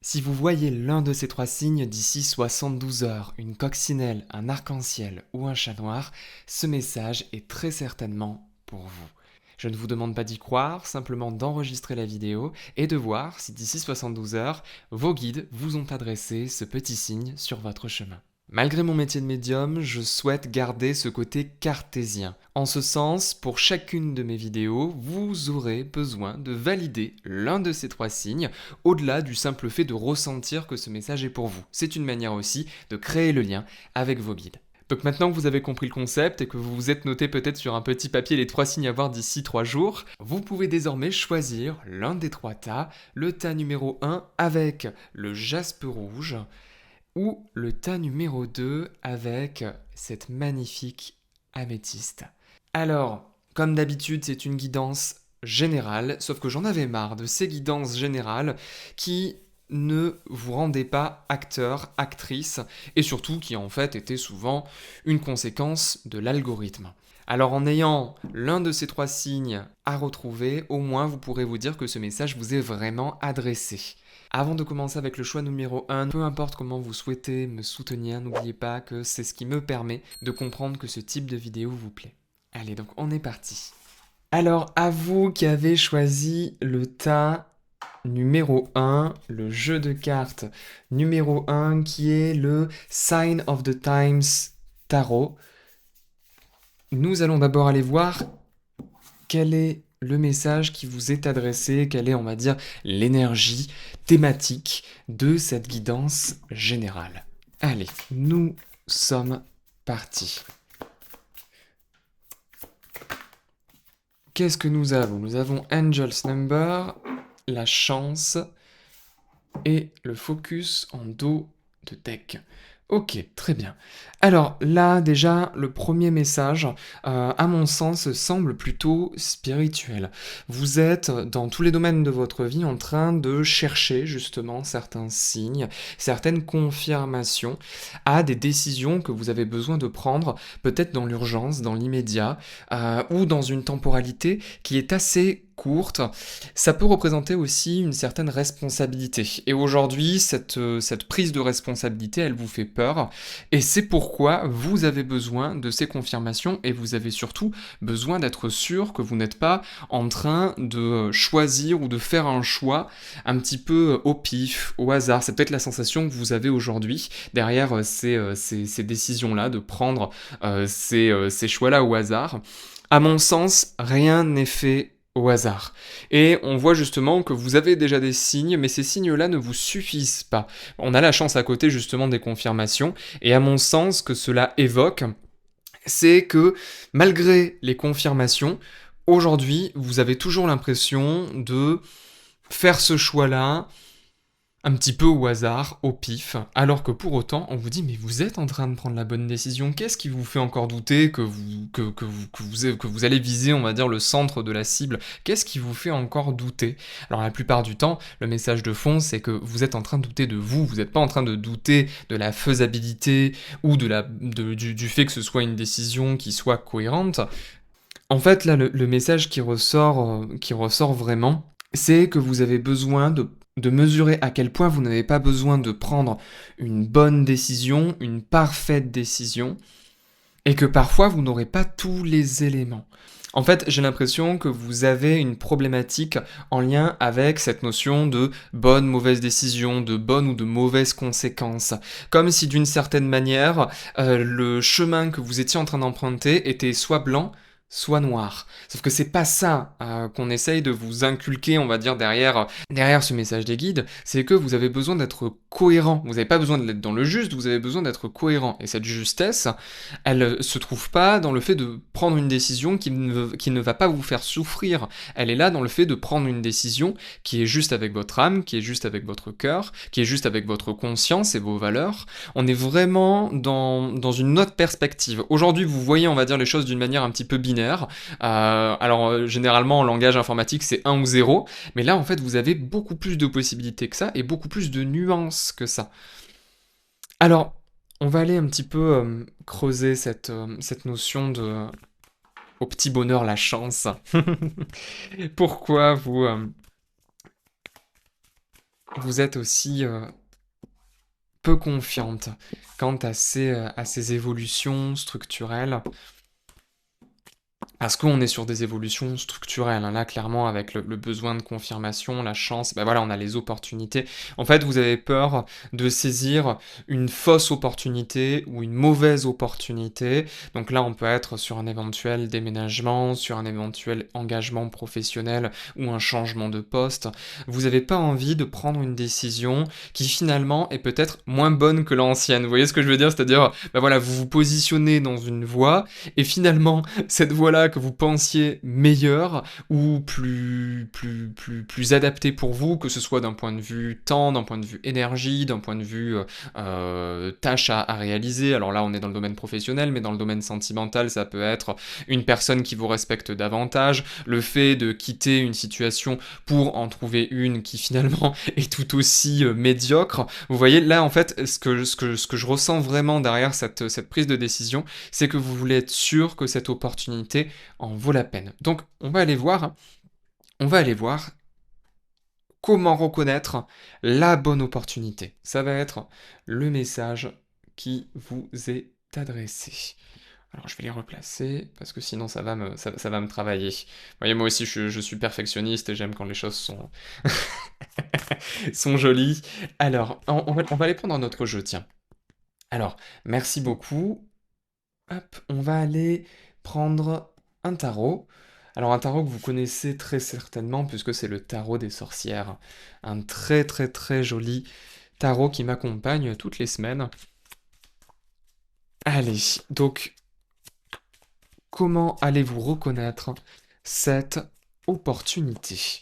Si vous voyez l'un de ces trois signes d'ici 72 heures, une coccinelle, un arc-en-ciel ou un chat noir, ce message est très certainement pour vous. Je ne vous demande pas d'y croire, simplement d'enregistrer la vidéo et de voir si d'ici 72 heures, vos guides vous ont adressé ce petit signe sur votre chemin. Malgré mon métier de médium, je souhaite garder ce côté cartésien. En ce sens, pour chacune de mes vidéos, vous aurez besoin de valider l'un de ces trois signes, au-delà du simple fait de ressentir que ce message est pour vous. C'est une manière aussi de créer le lien avec vos guides. Donc maintenant que vous avez compris le concept et que vous vous êtes noté peut-être sur un petit papier les trois signes à voir d'ici 3 jours, vous pouvez désormais choisir l'un des trois tas, le tas numéro 1 avec le jaspe rouge, ou le tas numéro 2 avec cette magnifique améthyste. Alors, comme d'habitude, c'est une guidance générale, sauf que j'en avais marre de ces guidances générales qui ne vous rendaient pas acteur, actrice, et surtout qui en fait étaient souvent une conséquence de l'algorithme. Alors en ayant l'un de ces trois signes à retrouver, au moins vous pourrez vous dire que ce message vous est vraiment adressé. Avant de commencer avec le choix numéro 1, peu importe comment vous souhaitez me soutenir, n'oubliez pas que c'est ce qui me permet de comprendre que ce type de vidéo vous plaît. Allez, donc on est parti. Alors, à vous qui avez choisi le tas numéro 1, le jeu de cartes numéro 1, qui est le Sign of the Times Tarot, nous allons d'abord aller voir quel est le message qui vous est adressé, quelle est, on va dire, l'énergie thématique de cette guidance générale. Allez, nous sommes partis. Qu'est-ce que nous avons? Nous avons Angel's Number, la chance et le focus en dos de deck. Ok, très bien. Alors là, déjà, le premier message, à mon sens, semble plutôt spirituel. Vous êtes dans tous les domaines de votre vie en train de chercher justement certains signes, certaines confirmations à des décisions que vous avez besoin de prendre, peut-être dans l'urgence, dans l'immédiat, ou dans une temporalité qui est assez courte. Ça peut représenter aussi une certaine responsabilité. Et aujourd'hui, cette prise de responsabilité, elle vous fait peur. Et c'est pourquoi vous avez besoin de ces confirmations et vous avez surtout besoin d'être sûr que vous n'êtes pas en train de choisir ou de faire un choix un petit peu au pif, au hasard. C'est peut-être la sensation que vous avez aujourd'hui derrière ces décisions-là, de prendre ces choix-là au hasard. À mon sens, rien n'est fait au hasard. Et on voit justement que vous avez déjà des signes, mais ces signes-là ne vous suffisent pas. On a la chance à côté justement des confirmations, et à mon sens, que cela évoque, c'est que malgré les confirmations, aujourd'hui, vous avez toujours l'impression de faire ce choix-là un petit peu au hasard, au pif, alors que pour autant, on vous dit, mais vous êtes en train de prendre la bonne décision, qu'est-ce qui vous fait encore douter que vous allez viser, on va dire, le centre de la cible? Qu'est-ce qui vous fait encore douter? Alors la plupart du temps, le message de fond, c'est que vous êtes en train de douter de vous n'êtes pas en train de douter de la faisabilité ou du fait que ce soit une décision qui soit cohérente. En fait, là, le message qui ressort vraiment, c'est que vous avez besoin de mesurer à quel point vous n'avez pas besoin de prendre une bonne décision, une parfaite décision, et que parfois vous n'aurez pas tous les éléments. En fait, j'ai l'impression que vous avez une problématique en lien avec cette notion de bonne, mauvaise décision, de bonnes ou de mauvaises conséquences. Comme si d'une certaine manière, le chemin que vous étiez en train d'emprunter était soit blanc, soit noir. Sauf que c'est pas ça qu'on essaye de vous inculquer, on va dire, derrière ce message des guides, c'est que vous avez besoin d'être cohérent. Vous n'avez pas besoin d'être dans le juste, vous avez besoin d'être cohérent. Et cette justesse, elle se trouve pas dans le fait de prendre une décision qui ne va pas vous faire souffrir. Elle est là dans le fait de prendre une décision qui est juste avec votre âme, qui est juste avec votre cœur, qui est juste avec votre conscience et vos valeurs. On est vraiment dans une autre perspective. Aujourd'hui, vous voyez, on va dire, les choses d'une manière un petit peu binaire. Généralement, en langage informatique, c'est 1 ou 0. Mais là, en fait, vous avez beaucoup plus de possibilités que ça et beaucoup plus de nuances que ça. Alors, on va aller un petit peu creuser cette notion de au petit bonheur la chance. Pourquoi vous vous êtes aussi peu confiante quant à ces évolutions structurelles. Parce qu'on est sur des évolutions structurelles, hein. Là, clairement, avec le besoin de confirmation, la chance, ben voilà, on a les opportunités. En fait, vous avez peur de saisir une fausse opportunité ou une mauvaise opportunité. Donc là, on peut être sur un éventuel déménagement, sur un éventuel engagement professionnel ou un changement de poste. Vous n'avez pas envie de prendre une décision qui finalement est peut-être moins bonne que l'ancienne. Vous voyez ce que je veux dire? C'est-à-dire, ben voilà, vous vous positionnez dans une voie et finalement, cette voie-là que vous pensiez meilleure ou plus adaptée pour vous, que ce soit d'un point de vue temps, d'un point de vue énergie, d'un point de vue tâche à réaliser. Alors là, on est dans le domaine professionnel, mais dans le domaine sentimental, ça peut être une personne qui vous respecte davantage, le fait de quitter une situation pour en trouver une qui finalement est tout aussi médiocre. Vous voyez, là, en fait, ce que je ressens vraiment derrière cette prise de décision, c'est que vous voulez être sûr que cette opportunité en vaut la peine. Donc, on va aller voir, hein. On va aller voir comment reconnaître la bonne opportunité. Ça va être le message qui vous est adressé. Alors, je vais les replacer, parce que sinon ça va me travailler. Vous voyez, moi aussi, je suis perfectionniste et j'aime quand les choses sont, sont jolies. Alors, on va aller prendre un autre jeu, tiens. Alors, merci beaucoup. Hop, on va aller prendre un tarot. Alors un tarot que vous connaissez très certainement puisque c'est le tarot des sorcières. Un très très très joli tarot qui m'accompagne toutes les semaines. Allez, donc comment allez-vous reconnaître cette opportunité?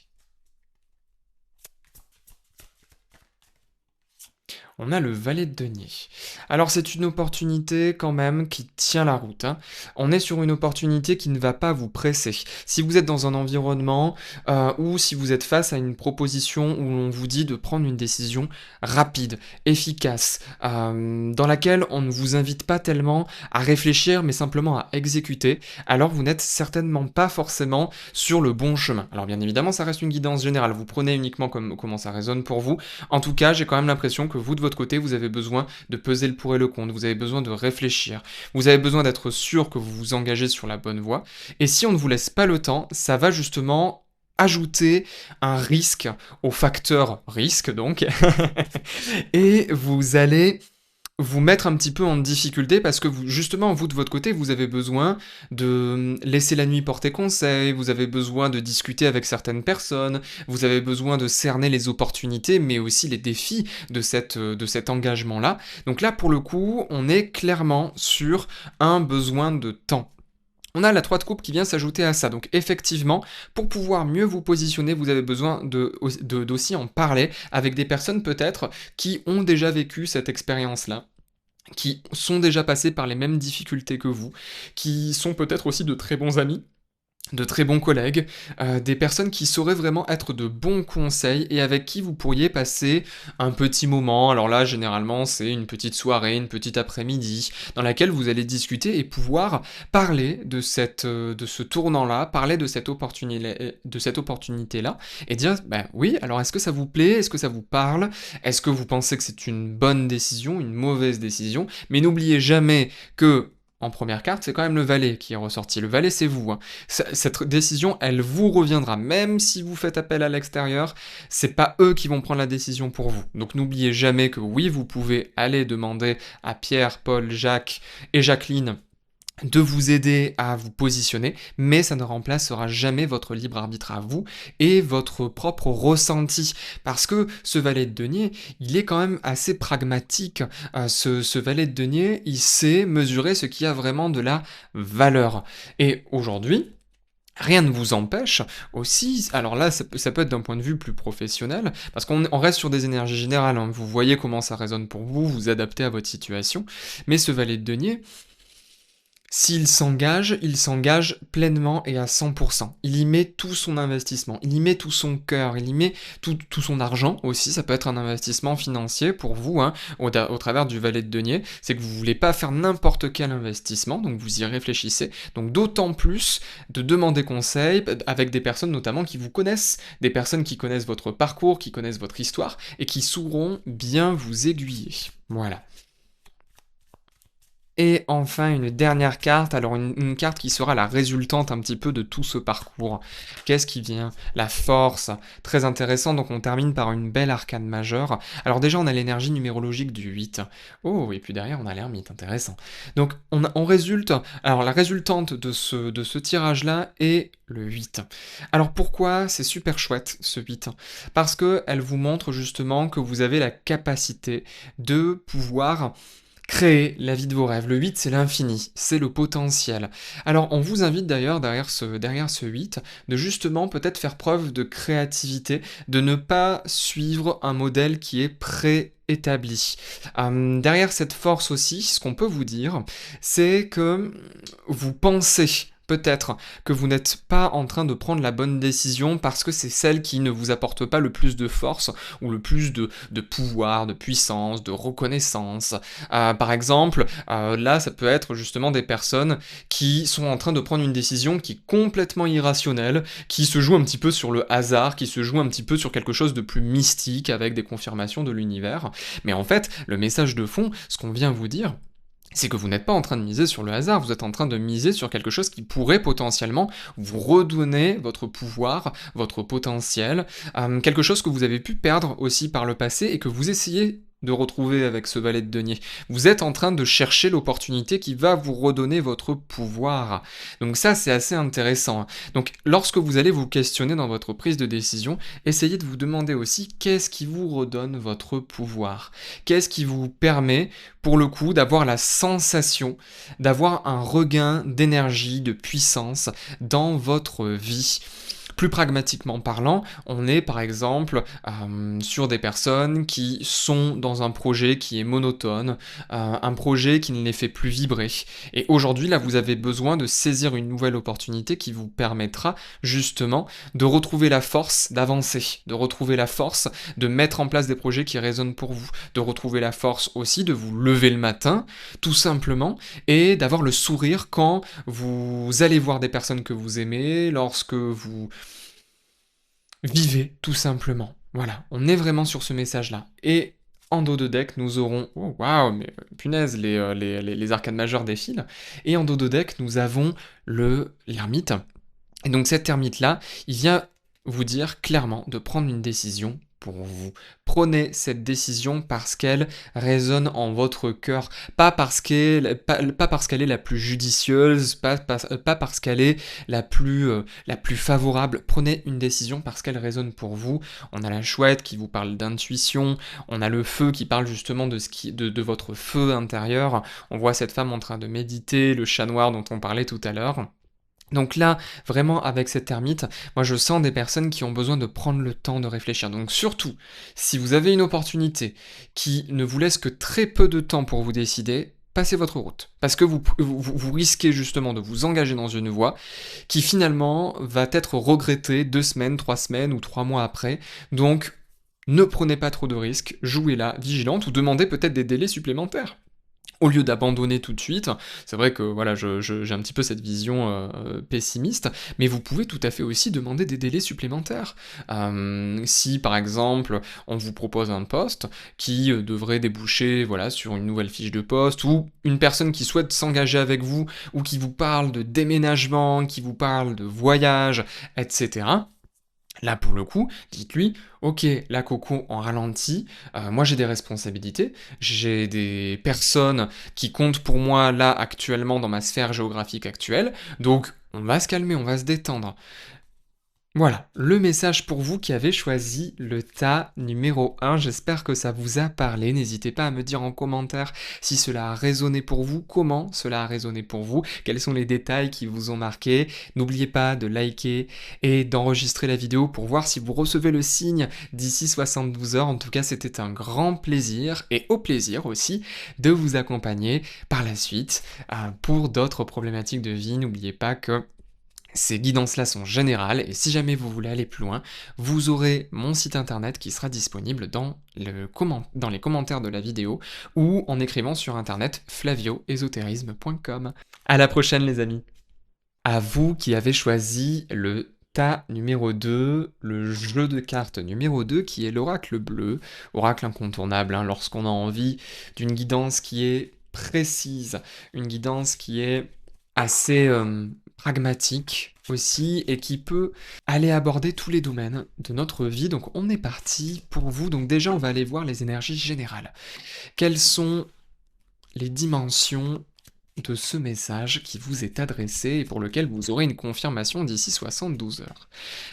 On a le valet de denier. Alors c'est une opportunité quand même qui tient la route, hein. On est sur une opportunité qui ne va pas vous presser. Si vous êtes dans un environnement ou si vous êtes face à une proposition où l'on vous dit de prendre une décision rapide, efficace, dans laquelle on ne vous invite pas tellement à réfléchir mais simplement à exécuter, alors vous n'êtes certainement pas forcément sur le bon chemin. Alors bien évidemment ça reste une guidance générale, vous prenez uniquement comme, comment ça résonne pour vous. En tout cas, j'ai quand même l'impression que vous, de votre côté, vous avez besoin de peser le pour et le contre, vous avez besoin de réfléchir, vous avez besoin d'être sûr que vous vous engagez sur la bonne voie, et si on ne vous laisse pas le temps, ça va justement ajouter un risque au facteur risque, donc, et vous allez vous mettre un petit peu en difficulté parce que vous, justement, vous de votre côté, vous avez besoin de laisser la nuit porter conseil, vous avez besoin de discuter avec certaines personnes, vous avez besoin de cerner les opportunités, mais aussi les défis de cet engagement-là. Donc là, pour le coup, on est clairement sur un besoin de temps. On a la 3 de coupe qui vient s'ajouter à ça. Donc effectivement, pour pouvoir mieux vous positionner, vous avez besoin d'aussi en parler avec des personnes peut-être qui ont déjà vécu cette expérience-là, qui sont déjà passés par les mêmes difficultés que vous, qui sont peut-être aussi de très bons amis, de très bons collègues, des personnes qui sauraient vraiment être de bons conseils et avec qui vous pourriez passer un petit moment. Alors là, généralement, c'est une petite soirée, une petite après-midi, dans laquelle vous allez discuter et pouvoir parler de ce tournant-là, parler de cette opportunité-là, et dire, ben oui, alors est-ce que ça vous plaît? Est-ce que ça vous parle? Est-ce que vous pensez que c'est une bonne décision, une mauvaise décision? Mais n'oubliez jamais que en première carte, c'est quand même le valet qui est ressorti. Le valet, c'est vous, hein. Cette décision, elle vous reviendra. Même si vous faites appel à l'extérieur, c'est pas eux qui vont prendre la décision pour vous. Donc n'oubliez jamais que oui, vous pouvez aller demander à Pierre, Paul, Jacques et Jacqueline de vous aider à vous positionner, mais ça ne remplacera jamais votre libre arbitre à vous et votre propre ressenti. Parce que ce valet de denier, il est quand même assez pragmatique. Ce valet de denier, il sait mesurer ce qui a vraiment de la valeur. Et aujourd'hui, rien ne vous empêche aussi, alors là ça peut être d'un point de vue plus professionnel, parce qu'on reste sur des énergies générales, hein. Vous voyez comment ça résonne pour vous, vous adaptez à votre situation, mais ce valet de denier, il s'engage pleinement et à 100%. Il y met tout son investissement, il y met tout son cœur, il y met tout son argent aussi. Ça peut être un investissement financier pour vous, hein, au travers du valet de denier. C'est que vous voulez pas faire n'importe quel investissement, donc vous y réfléchissez. Donc d'autant plus de demander conseil avec des personnes notamment qui vous connaissent, des personnes qui connaissent votre parcours, qui connaissent votre histoire et qui sauront bien vous aiguiller. Voilà. Et enfin, une dernière carte, alors une carte qui sera la résultante un petit peu de tout ce parcours. Qu'est-ce qui vient? La force, très intéressant, donc on termine par une belle arcane majeure. Alors déjà, on a l'énergie numérologique du 8. Oh, et puis derrière, on a l'ermite, intéressant. Donc on résulte, alors la résultante de ce tirage-là est le 8. Alors pourquoi c'est super chouette, ce 8? Parce que elle vous montre justement que vous avez la capacité de pouvoir créer la vie de vos rêves. Le 8, c'est l'infini, c'est le potentiel. Alors, on vous invite d'ailleurs, derrière ce 8, de justement peut-être faire preuve de créativité, de ne pas suivre un modèle qui est préétabli. Derrière cette force aussi, ce qu'on peut vous dire, c'est que vous pensez peut-être que vous n'êtes pas en train de prendre la bonne décision parce que c'est celle qui ne vous apporte pas le plus de force ou le plus de pouvoir, de puissance, de reconnaissance. Par exemple, là, ça peut être justement des personnes qui sont en train de prendre une décision qui est complètement irrationnelle, qui se joue un petit peu sur le hasard, qui se joue un petit peu sur quelque chose de plus mystique avec des confirmations de l'univers. Mais en fait, le message de fond, ce qu'on vient vous dire, c'est que vous n'êtes pas en train de miser sur le hasard, vous êtes en train de miser sur quelque chose qui pourrait potentiellement vous redonner votre pouvoir, votre potentiel, quelque chose que vous avez pu perdre aussi par le passé et que vous essayez de retrouver avec ce valet de denier. Vous êtes en train de chercher l'opportunité qui va vous redonner votre pouvoir. Donc ça, c'est assez intéressant. Donc lorsque vous allez vous questionner dans votre prise de décision, essayez de vous demander aussi qu'est-ce qui vous redonne votre pouvoir. Qu'est-ce qui vous permet, pour le coup, d'avoir la sensation, d'avoir un regain d'énergie, de puissance dans votre vie. Plus pragmatiquement parlant, on est par exemple sur des personnes qui sont dans un projet qui est monotone, un projet qui ne les fait plus vibrer. Et aujourd'hui, là, vous avez besoin de saisir une nouvelle opportunité qui vous permettra justement de retrouver la force d'avancer, de retrouver la force de mettre en place des projets qui résonnent pour vous, de retrouver la force aussi de vous lever le matin, tout simplement, et d'avoir le sourire quand vous allez voir des personnes que vous aimez, lorsque vous vivez, tout simplement. Voilà, on est vraiment sur ce message-là. Et en dos de deck, nous aurons... Oh, waouh, mais punaise, les arcanes majeures défilent. Et en dos de deck, nous avons l'ermite. Et donc cet ermite-là, il vient vous dire clairement de prendre une décision pour vous. Prenez cette décision parce qu'elle résonne en votre cœur, pas parce qu'elle est la plus judicieuse, pas parce qu'elle est la plus favorable. Prenez une décision parce qu'elle résonne pour vous. On a la chouette qui vous parle d'intuition, on a le feu qui parle justement de votre feu intérieur. On voit cette femme en train de méditer, le chat noir dont on parlait tout à l'heure. Donc là, vraiment avec cette ermite, moi je sens des personnes qui ont besoin de prendre le temps de réfléchir. Donc surtout, si vous avez une opportunité qui ne vous laisse que très peu de temps pour vous décider, passez votre route. Parce que vous risquez justement de vous engager dans une voie qui finalement va être regrettée 2 semaines, 3 semaines ou 3 mois après. Donc ne prenez pas trop de risques, jouez là, vigilante, ou demandez peut-être des délais supplémentaires. Au lieu d'abandonner tout de suite, c'est vrai que voilà, j'ai un petit peu cette vision pessimiste, mais vous pouvez tout à fait aussi demander des délais supplémentaires. Si par exemple on vous propose un poste qui devrait déboucher voilà, sur une nouvelle fiche de poste, ou une personne qui souhaite s'engager avec vous, ou qui vous parle de déménagement, qui vous parle de voyage, etc. Là, pour le coup, dites-lui, ok, la Coco en ralenti, moi j'ai des responsabilités, j'ai des personnes qui comptent pour moi là actuellement dans ma sphère géographique actuelle, donc on va se calmer, on va se détendre. Voilà, le message pour vous qui avez choisi le tas numéro 1. J'espère que ça vous a parlé. N'hésitez pas à me dire en commentaire si cela a résonné pour vous, comment cela a résonné pour vous, quels sont les détails qui vous ont marqué. N'oubliez pas de liker et d'enregistrer la vidéo pour voir si vous recevez le signe d'ici 72 heures. En tout cas, c'était un grand plaisir et au plaisir aussi de vous accompagner par la suite pour d'autres problématiques de vie. N'oubliez pas que ces guidances-là sont générales et si jamais vous voulez aller plus loin, vous aurez mon site internet qui sera disponible dans les commentaires de la vidéo ou en écrivant sur internet flavioésotérisme.com. À la prochaine les amis. À vous qui avez choisi le tas numéro 2, le jeu de cartes numéro 2 qui est l'oracle bleu, oracle incontournable lorsqu'on a envie d'une guidance qui est précise, une guidance qui est assez pragmatique aussi et qui peut aller aborder tous les domaines de notre vie. Donc on est parti pour vous. Donc déjà on va aller voir les énergies générales. Quelles sont les dimensions de ce message qui vous est adressé et pour lequel vous aurez une confirmation d'ici 72 heures.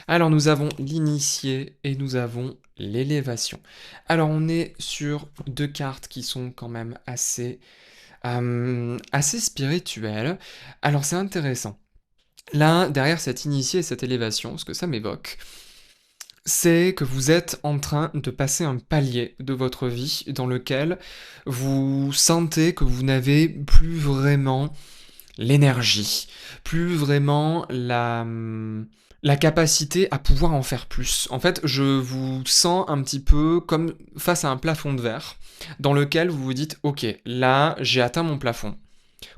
Alors nous avons l'initié et nous avons l'élévation. Alors on est sur deux cartes qui sont quand même assez spirituelles. Alors c'est intéressant. Là, derrière cette initié et cette élévation, ce que ça m'évoque, c'est que vous êtes en train de passer un palier de votre vie dans lequel vous sentez que vous n'avez plus vraiment l'énergie, plus vraiment la capacité à pouvoir en faire plus. En fait, je vous sens un petit peu comme face à un plafond de verre dans lequel vous vous dites « Ok, là, j'ai atteint mon plafond.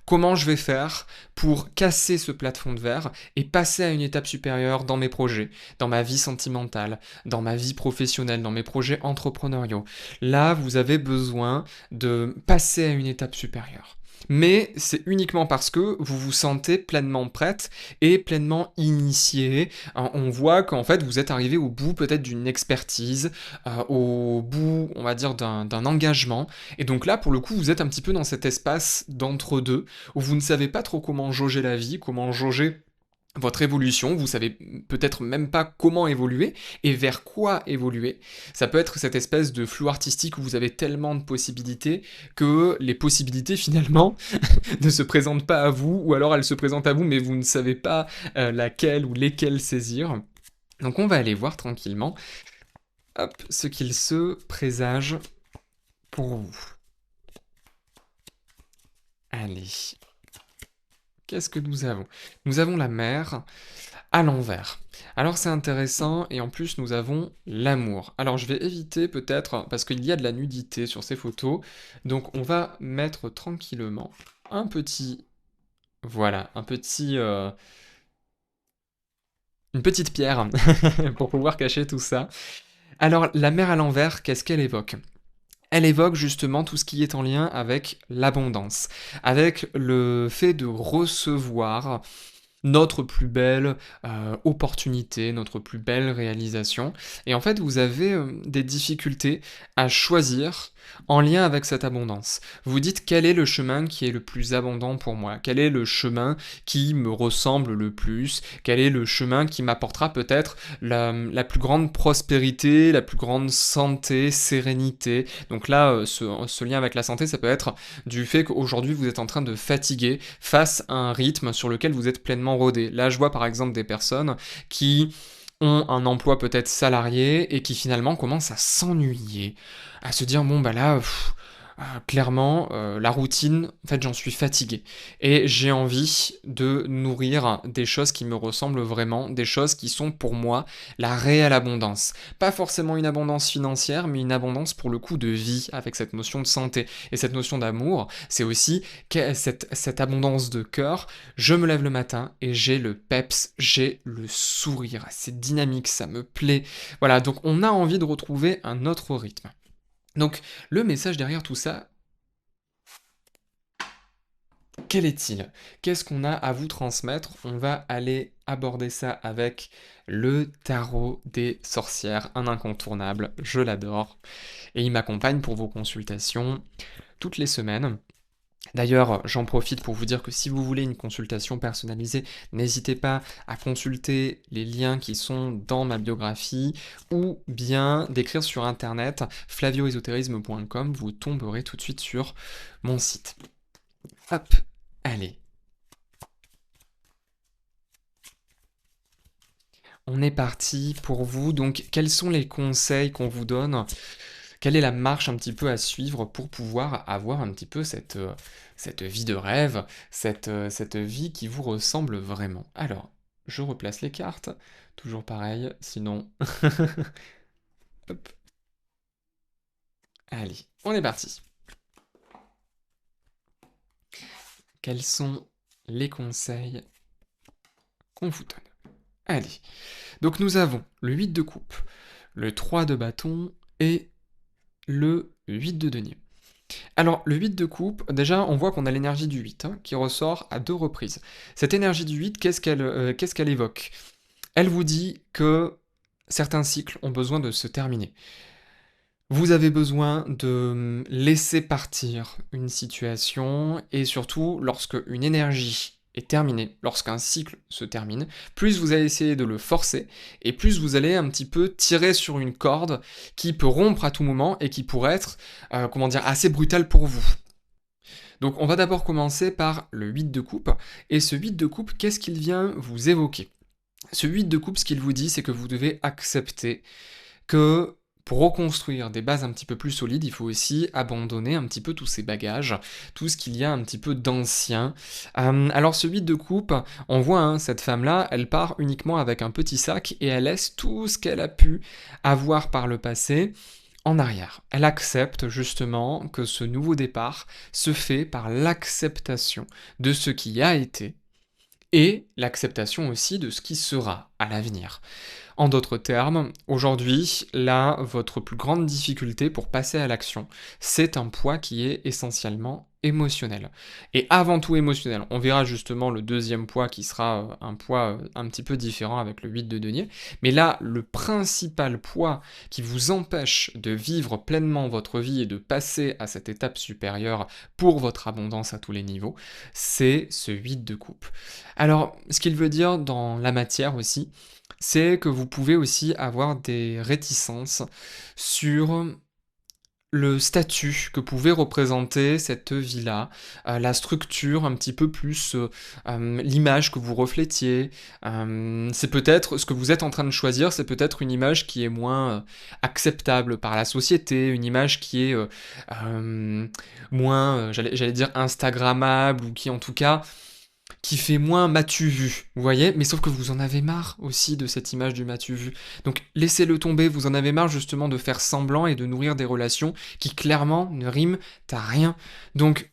Comment je vais faire pour casser ce plafond de verre et passer à une étape supérieure dans mes projets, dans ma vie sentimentale, dans ma vie professionnelle, dans mes projets entrepreneuriaux. Là, vous avez besoin de passer à une étape supérieure. Mais c'est uniquement parce que vous vous sentez pleinement prête et pleinement initiée. On voit qu'en fait vous êtes arrivé au bout peut-être d'une expertise, au bout on va dire d'un engagement. Et donc là pour le coup vous êtes un petit peu dans cet espace d'entre-deux où vous ne savez pas trop comment jauger la vie, comment jauger votre évolution, vous savez peut-être même pas comment évoluer et vers quoi évoluer. Ça peut être cette espèce de flou artistique où vous avez tellement de possibilités que les possibilités finalement ne se présentent pas à vous ou alors elles se présentent à vous mais vous ne savez pas laquelle ou lesquelles saisir. Donc on va aller voir tranquillement ce qu'il se présage pour vous. Allez. Qu'est-ce que nous avons? Nous avons la mer à l'envers. Alors c'est intéressant et en plus nous avons l'amour. Alors je vais éviter peut-être parce qu'il y a de la nudité sur ces photos. Donc on va mettre tranquillement un petit... Voilà, une petite pierre pour pouvoir cacher tout ça. Alors la mer à l'envers, qu'est-ce qu'elle évoque? Elle évoque justement tout ce qui est en lien avec l'abondance, avec le fait de recevoir notre plus belle opportunité, notre plus belle réalisation. Et en fait, vous avez des difficultés à choisir en lien avec cette abondance. Vous dites quel est le chemin qui est le plus abondant pour moi? Quel est le chemin qui me ressemble le plus? Quel est le chemin qui m'apportera peut-être la plus grande prospérité, la plus grande santé, sérénité? Donc là, ce lien avec la santé, ça peut être du fait qu'aujourd'hui, vous êtes en train de fatiguer face à un rythme sur lequel vous êtes pleinement rodé. Là, je vois par exemple des personnes qui ont un emploi peut-être salarié et qui finalement commencent à s'ennuyer, à se dire bon bah là, clairement, la routine, en fait, j'en suis fatigué. Et j'ai envie de nourrir des choses qui me ressemblent vraiment, des choses qui sont pour moi la réelle abondance. Pas forcément une abondance financière, mais une abondance pour le coup de vie, avec cette notion de santé. Et cette notion d'amour, c'est aussi cette abondance de cœur. Je me lève le matin et j'ai le peps, j'ai le sourire. C'est dynamique, ça me plaît. Voilà, donc on a envie de retrouver un autre rythme. Donc, le message derrière tout ça, quel est-il? Qu'est-ce qu'on a à vous transmettre? On va aller aborder ça avec le tarot des sorcières, un incontournable, je l'adore. Et il m'accompagne pour vos consultations toutes les semaines. D'ailleurs, j'en profite pour vous dire que si vous voulez une consultation personnalisée, n'hésitez pas à consulter les liens qui sont dans ma biographie ou bien d'écrire sur internet flavioesotérisme.com, vous tomberez tout de suite sur mon site. Hop, allez. On est parti pour vous. Donc, quels sont les conseils qu'on vous donne? Quelle est la marche un petit peu à suivre pour pouvoir avoir un petit peu cette vie de rêve, cette vie qui vous ressemble vraiment? Alors, je replace les cartes. Toujours pareil, sinon... Hop. Allez, on est parti. Quels sont les conseils qu'on vous donne? Allez. Donc nous avons le 8 de coupe, le 3 de bâton et le 8 de denier. Alors, le 8 de coupe, déjà, on voit qu'on a l'énergie du 8 hein, qui ressort à 2 reprises. Cette énergie du 8, qu'est-ce qu'elle évoque? Elle vous dit que certains cycles ont besoin de se terminer. Vous avez besoin de laisser partir une situation, et surtout, lorsque une énergie est terminée, lorsqu'un cycle se termine, plus vous allez essayer de le forcer, et plus vous allez un petit peu tirer sur une corde qui peut rompre à tout moment et qui pourrait être, comment dire, assez brutale pour vous. Donc on va d'abord commencer par le 8 de coupe, et ce 8 de coupe, qu'est-ce qu'il vient vous évoquer? Ce 8 de coupe, ce qu'il vous dit, c'est que vous devez accepter que pour reconstruire des bases un petit peu plus solides, il faut aussi abandonner un petit peu tous ces bagages, tout ce qu'il y a un petit peu d'ancien. Alors ce 8 de coupe, on voit hein, cette femme-là, elle part uniquement avec un petit sac et elle laisse tout ce qu'elle a pu avoir par le passé en arrière. Elle accepte justement que ce nouveau départ se fait par l'acceptation de ce qui a été et l'acceptation aussi de ce qui sera à l'avenir. En d'autres termes, aujourd'hui, là, votre plus grande difficulté pour passer à l'action, c'est un poids qui est essentiellement émotionnel. Et avant tout émotionnel. On verra justement le deuxième poids qui sera un poids un petit peu différent avec le 8 de denier. Mais là, le principal poids qui vous empêche de vivre pleinement votre vie et de passer à cette étape supérieure pour votre abondance à tous les niveaux, c'est ce 8 de coupe. Alors, ce qu'il veut dire dans la matière aussi, c'est que vous pouvez aussi avoir des réticences sur le statut que pouvait représenter cette vie-là, la structure un petit peu plus, l'image que vous reflétiez. C'est peut-être ce que vous êtes en train de choisir, c'est peut-être une image qui est moins, acceptable par la société, une image qui est, moins, j'allais dire instagrammable ou qui en tout cas qui fait moins m'as-tu vu, vous voyez? Mais sauf que vous en avez marre aussi de cette image du m'as-tu vu. Donc laissez-le tomber, vous en avez marre justement de faire semblant et de nourrir des relations qui clairement ne riment à rien. Donc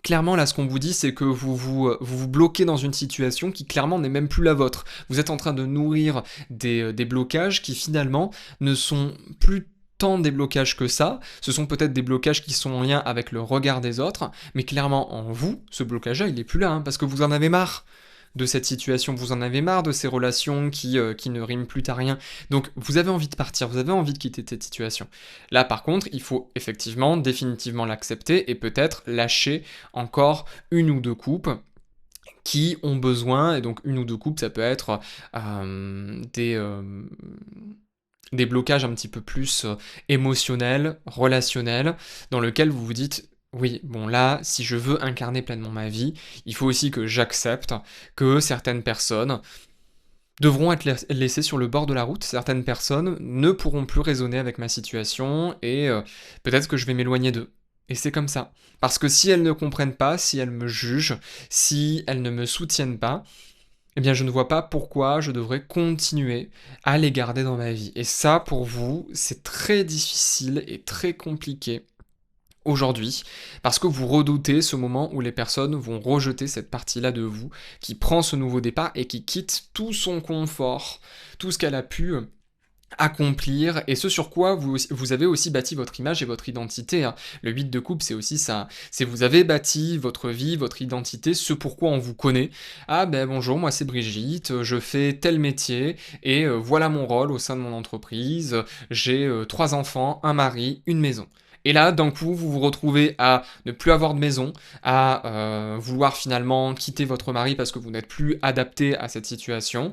clairement, là, ce qu'on vous dit, c'est que vous bloquez dans une situation qui clairement n'est même plus la vôtre. Vous êtes en train de nourrir des blocages qui finalement ne sont plus tant des blocages que ça. Ce sont peut-être des blocages qui sont en lien avec le regard des autres, mais clairement en vous, ce blocage-là, il est plus là, hein, parce que vous en avez marre de cette situation, vous en avez marre de ces relations qui ne riment plus à rien. Donc vous avez envie de partir, vous avez envie de quitter cette situation. Là par contre, il faut effectivement définitivement l'accepter et peut-être lâcher encore une ou deux coupes qui ont besoin, et donc une ou deux coupes, ça peut être des blocages un petit peu plus émotionnels, relationnels, dans lequel vous vous dites oui, bon là, si je veux incarner pleinement ma vie, il faut aussi que j'accepte que certaines personnes devront être laissées sur le bord de la route, certaines personnes ne pourront plus raisonner avec ma situation et peut-être que je vais m'éloigner d'eux. Et c'est comme ça. Parce que si elles ne comprennent pas, si elles me jugent, si elles ne me soutiennent pas, eh bien je ne vois pas pourquoi je devrais continuer à les garder dans ma vie. Et ça, pour vous, c'est très difficile et très compliqué aujourd'hui, parce que vous redoutez ce moment où les personnes vont rejeter cette partie-là de vous, qui prend ce nouveau départ et qui quitte tout son confort, tout ce qu'elle a pu accomplir, et ce sur quoi vous avez aussi bâti votre image et votre identité, hein. Le 8 de coupe, c'est aussi ça. C'est vous avez bâti votre vie, votre identité, ce pourquoi on vous connaît. Ah ben bonjour, moi c'est Brigitte, je fais tel métier, et voilà mon rôle au sein de mon entreprise, j'ai 3 enfants, un mari, une maison. Et là, d'un coup, vous vous retrouvez à ne plus avoir de maison, à vouloir finalement quitter votre mari parce que vous n'êtes plus adapté à cette situation.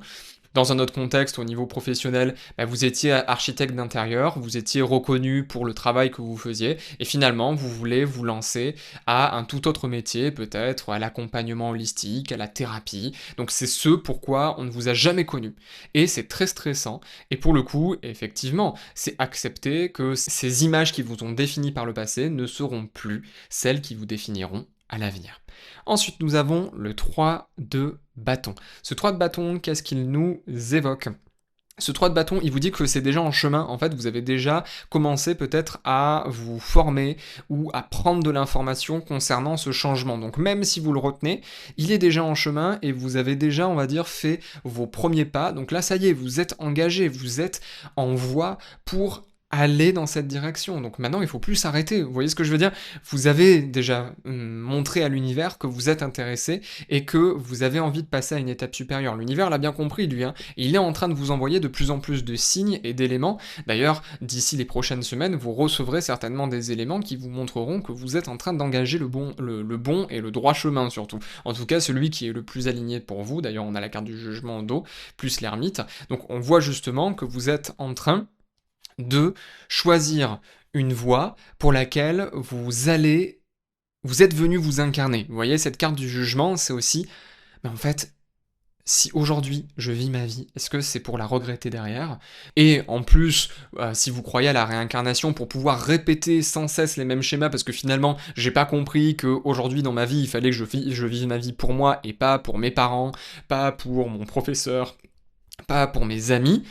Dans un autre contexte, au niveau professionnel, bah, vous étiez architecte d'intérieur, vous étiez reconnu pour le travail que vous faisiez, et finalement, vous voulez vous lancer à un tout autre métier, peut-être à l'accompagnement holistique, à la thérapie. Donc c'est ce pourquoi on ne vous a jamais connu. Et c'est très stressant. Et pour le coup, effectivement, c'est accepter que ces images qui vous ont défini par le passé ne seront plus celles qui vous définiront à l'avenir. Ensuite, nous avons le 3 de bâton. Ce 3 de bâton, qu'est-ce qu'il nous évoque? Ce 3 de bâton, il vous dit que c'est déjà en chemin. En fait, vous avez déjà commencé peut-être à vous former ou à prendre de l'information concernant ce changement. Donc même si vous le retenez, il est déjà en chemin et vous avez déjà, on va dire, fait vos premiers pas. Donc là, ça y est, vous êtes engagé, vous êtes en voie pour aller dans cette direction. Donc maintenant, il faut plus s'arrêter. Vous voyez ce que je veux dire? Vous avez déjà montré à l'univers que vous êtes intéressé et que vous avez envie de passer à une étape supérieure. L'univers l'a bien compris, lui, hein. Il est en train de vous envoyer de plus en plus de signes et d'éléments. D'ailleurs, d'ici les prochaines semaines, vous recevrez certainement des éléments qui vous montreront que vous êtes en train d'engager le bon et le droit chemin, surtout. En tout cas, celui qui est le plus aligné pour vous. D'ailleurs, on a la carte du jugement en dos, plus l'ermite. Donc on voit justement que vous êtes en train de choisir une voie pour laquelle vous êtes venu vous incarner. Vous voyez, cette carte du jugement, c'est aussi, mais en fait, si aujourd'hui je vis ma vie, est-ce que c'est pour la regretter derrière? Et en plus, si vous croyez à la réincarnation pour pouvoir répéter sans cesse les mêmes schémas, parce que finalement, j'ai pas compris qu'aujourd'hui dans ma vie, il fallait que je vive ma vie pour moi et pas pour mes parents, pas pour mon professeur, pas pour mes amis.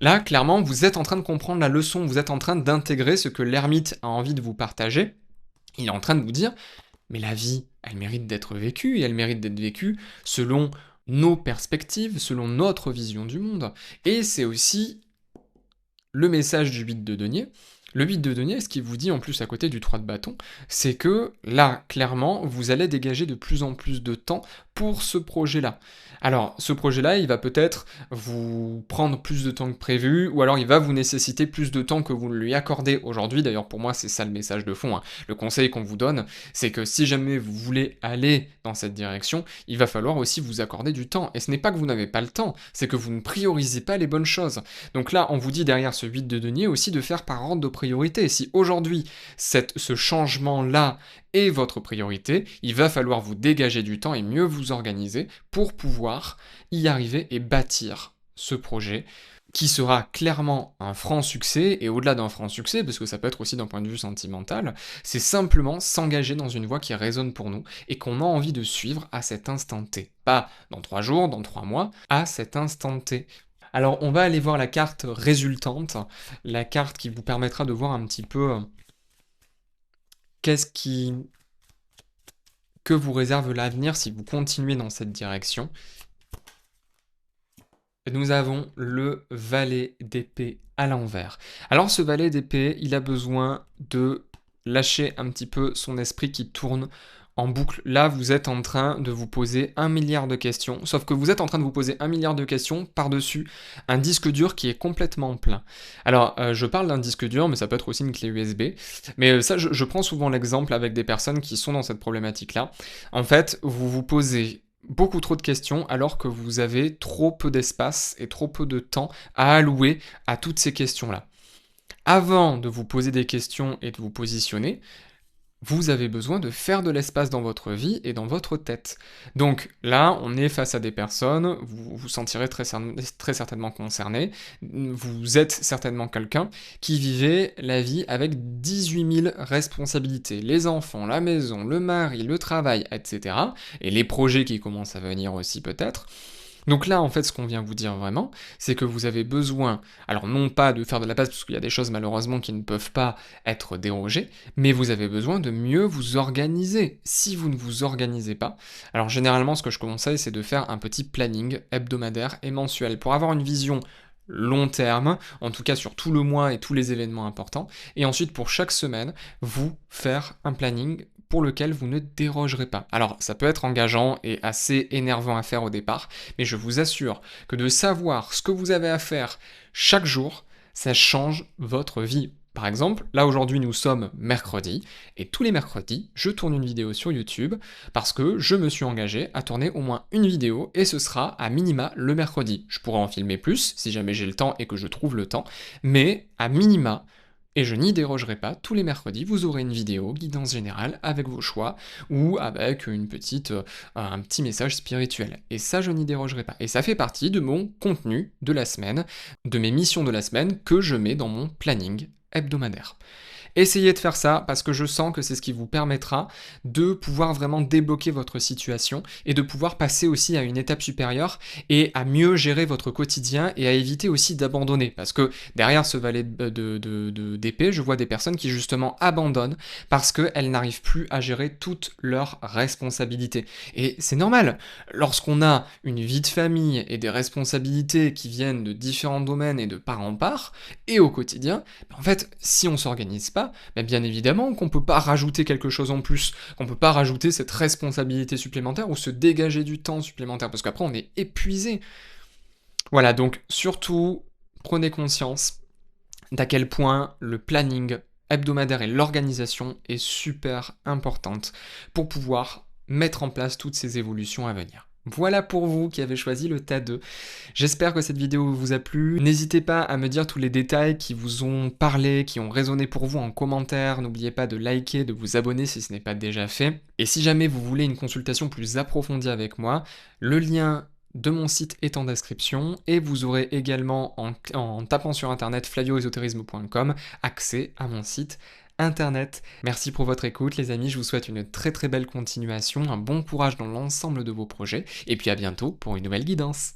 Là, clairement, vous êtes en train de comprendre la leçon, vous êtes en train d'intégrer ce que l'ermite a envie de vous partager. Il est en train de vous dire, mais la vie, elle mérite d'être vécue, et elle mérite d'être vécue selon nos perspectives, selon notre vision du monde. Et c'est aussi le message du 8 de denier. Le 8 de denier, ce qu'il vous dit en plus à côté du 3 de bâton, c'est que là, clairement, vous allez dégager de plus en plus de temps pour ce projet-là. Alors, ce projet-là, il va peut-être vous prendre plus de temps que prévu, ou alors il va vous nécessiter plus de temps que vous lui accordez aujourd'hui. D'ailleurs, pour moi, c'est ça le message de fond, hein. Le conseil qu'on vous donne, c'est que si jamais vous voulez aller dans cette direction, il va falloir aussi vous accorder du temps. Et ce n'est pas que vous n'avez pas le temps, c'est que vous ne priorisez pas les bonnes choses. Donc là, on vous dit derrière ce 8 de denier aussi de faire par ordre de priorité. Si aujourd'hui, ce changement-là est votre priorité, il va falloir vous dégager du temps et mieux vous organiser pour pouvoir y arriver et bâtir ce projet qui sera clairement un franc succès, et au-delà d'un franc succès, parce que ça peut être aussi d'un point de vue sentimental, c'est simplement s'engager dans une voie qui résonne pour nous et qu'on a envie de suivre à cet instant T. Pas dans 3 jours, dans 3 mois, à cet instant T. Alors on va aller voir la carte résultante, la carte qui vous permettra de voir un petit peu qu'est-ce que vous réserve l'avenir si vous continuez dans cette direction. Nous avons le valet d'épée à l'envers. Alors ce valet d'épée, il a besoin de lâcher un petit peu son esprit qui tourne en boucle. Là, vous êtes en train de vous poser 1 milliard de questions, sauf que vous êtes en train de vous poser 1 milliard de questions par-dessus un disque dur qui est complètement plein. Alors, je parle d'un disque dur, mais ça peut être aussi une clé USB. Mais ça, je prends souvent l'exemple avec des personnes qui sont dans cette problématique-là. En fait, vous vous posez beaucoup trop de questions alors que vous avez trop peu d'espace et trop peu de temps à allouer à toutes ces questions-là. Avant de vous poser des questions et de vous positionner, vous avez besoin de faire de l'espace dans votre vie et dans votre tête. Donc là, on est face à des personnes, vous vous sentirez très certainement concerné, vous êtes certainement quelqu'un qui vivait la vie avec 18 000 responsabilités, les enfants, la maison, le mari, le travail, etc. Et les projets qui commencent à venir aussi peut-être. Donc là, en fait, ce qu'on vient vous dire vraiment, c'est que vous avez besoin, alors non pas de faire de la place, parce qu'il y a des choses malheureusement qui ne peuvent pas être dérogées, mais vous avez besoin de mieux vous organiser. Si vous ne vous organisez pas, alors généralement, ce que je conseille, c'est de faire un petit planning hebdomadaire et mensuel pour avoir une vision long terme, en tout cas sur tout le mois et tous les événements importants, et ensuite pour chaque semaine, vous faire un planning pour lequel vous ne dérogerez pas. Alors, ça peut être engageant et assez énervant à faire au départ, mais je vous assure que de savoir ce que vous avez à faire chaque jour, ça change votre vie. Par exemple, là aujourd'hui nous sommes mercredi, et tous les mercredis, je tourne une vidéo sur YouTube parce que je me suis engagé à tourner au moins une vidéo et ce sera à minima le mercredi. Je pourrais en filmer plus si jamais j'ai le temps et que je trouve le temps, mais à minima, et je n'y dérogerai pas, tous les mercredis, vous aurez une vidéo guidance générale avec vos choix ou avec un petit message spirituel. Et ça, je n'y dérogerai pas. Et ça fait partie de mon contenu de la semaine, de mes missions de la semaine que je mets dans mon planning hebdomadaire. Essayez de faire ça parce que je sens que c'est ce qui vous permettra de pouvoir vraiment débloquer votre situation et de pouvoir passer aussi à une étape supérieure et à mieux gérer votre quotidien et à éviter aussi d'abandonner. Parce que derrière ce valet d'épée, je vois des personnes qui justement abandonnent parce qu'elles n'arrivent plus à gérer toutes leurs responsabilités. Et c'est normal. Lorsqu'on a une vie de famille et des responsabilités qui viennent de différents domaines et de part en part, et au quotidien, en fait, si on s'organise pas, bien évidemment qu'on peut pas rajouter quelque chose en plus, qu'on peut pas rajouter cette responsabilité supplémentaire ou se dégager du temps supplémentaire, parce qu'après on est épuisé. Voilà, donc surtout, prenez conscience d'à quel point le planning hebdomadaire et l'organisation est super importante pour pouvoir mettre en place toutes ces évolutions à venir. Voilà pour vous qui avez choisi le tas 2. J'espère que cette vidéo vous a plu. N'hésitez pas à me dire tous les détails qui vous ont parlé, qui ont résonné pour vous en commentaire. N'oubliez pas de liker, de vous abonner si ce n'est pas déjà fait. Et si jamais vous voulez une consultation plus approfondie avec moi, le lien de mon site est en description et vous aurez également en tapant sur internet flavioesoterisme.com accès à mon site internet. Merci pour votre écoute les amis, je vous souhaite une très très belle continuation, un bon courage dans l'ensemble de vos projets et puis à bientôt pour une nouvelle guidance.